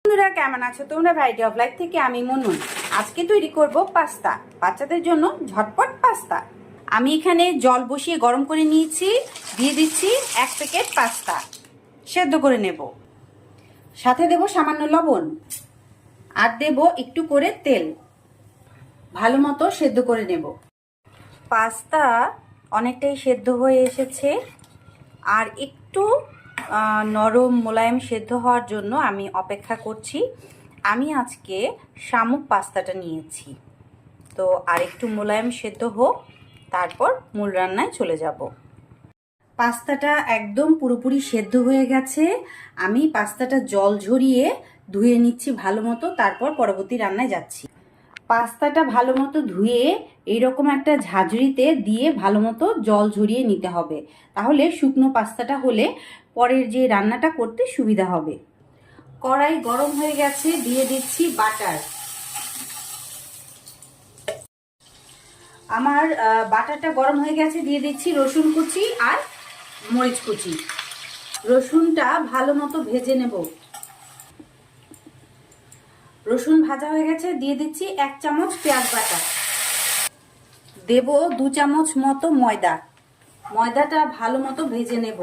বন্ধুরা কেমন আছো তোমরা? ভ্যারাইটি অফ লাইফ থেকে আমি মুনমুন। আজকে তৈরি করব পাস্তা, বাচ্চাদের জন্য ঝটপট পাস্তা। আমি এখানে জল বসিয়ে গরম করে নিয়েছি, দিয়ে দিচ্ছি 1 প্যাকেট পাস্তা, সেদ্ধ করে নেব। সাথে দেব সামান্য লবণ আর দেব একটু করে তেল। ভালো মতো সেদ্ধ করে নেব। পাস্তা অনেকটাই সেদ্ধ হয়ে এসেছে, আর একটু নরম মোলায়েম সেদ্ধ হওয়ার জন্য আমি অপেক্ষা করছি। আমি আজকে শামুক পাস্তাটা নিয়েছি, তো আর একটু মোলায়েম সেদ্ধ হোক, তারপর মূল রান্নায় চলে যাব। পাস্তাটা একদম পুরোপুরি সেদ্ধ হয়ে গেছে। আমি পাস্তাটা জল ঝরিয়ে ধুয়ে নিচ্ছি ভালো মতো, তারপর পরবর্তী রান্নায় যাচ্ছি। পাস্তাটা ভালো মতো ধুয়ে এইরকম একটা ঝাঁঝরিতে দিয়ে ভালো মতো জল ঝরিয়ে নিতে হবে, তাহলে শুকনো পাস্তাটা হলে পরের যে রান্নাটা করতে সুবিধা হবে। কড়াই গরম হয়ে গেছে, দিয়ে দিচ্ছি বাটার। আমার বাটারটা গরম হয়ে গেছে, দিয়ে দিচ্ছি রসুন কুচি আর মরিচ কুচি। রসুনটা ভালো মতো ভেজে নেব। রসুন ভাজা হয়ে গেছে, দিয়ে দিচ্ছি 1 চামচ পেঁয়াজ বাটা। দেব 2 চামচ মতো ময়দা। ময়দাটা ভালো মতো ভেজে নেব।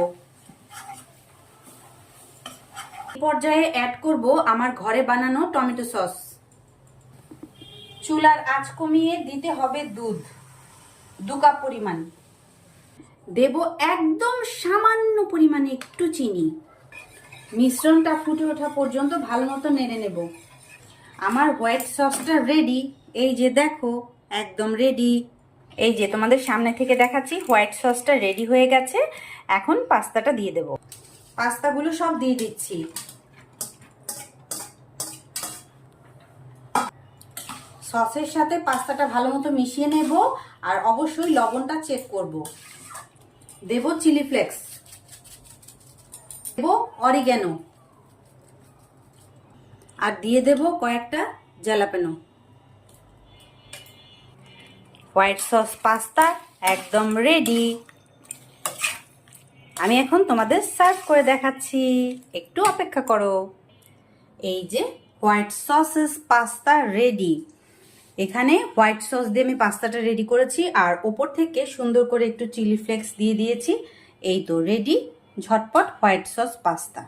এই পর্যায়ে অ্যাড করব আমার ঘরে বানানো টমেটো সস। চুলার আঁচ কমিয়ে দিতে হবে দুধ, 2 কাপ পরিমাণ। দেব একদম সামান্য পরিমাণে একটু চিনি। মিশ্রণটা ফুটে ওঠা পর্যন্ত ভালো মতো নেড়ে নেব। আমার হোয়াইট সসটা রেডি, এই যে দেখো, একদম রেডি। এই যে তোমাদের সামনে থেকে দেখাচ্ছি, হোয়াইট সসটা রেডি হয়ে গেছে। এখন পাস্তাটা দিয়ে দেব। পাস্তাগুলো সব দিয়ে দিচ্ছি। সসের সাথে পাস্তাটা ভালো মতো মিশিয়ে নেব, আর অবশ্যই লবণটা চেক করব। দেব চিলি ফ্লেক্স, দেব অরিগ্যানো, আর দিয়ে দেব কয়েকটা জ্যালাপেনো। হোয়াইট সস পাস্তা একদম রেডি। আমি এখন তোমাদের সার্ভ করে দেখাচ্ছি, একটু অপেক্ষা করো। এই যে হোয়াইট সসেস পাস্তা রেডি। এখানে হোয়াইট সস দিয়ে আমি পাস্তাটা রেডি করেছি, আর ওপর থেকে সুন্দর করে একটু চিলি ফ্লেক্স দিয়ে দিয়েছি। এই তো রেডি ঝটপট হোয়াইট সস পাস্তা।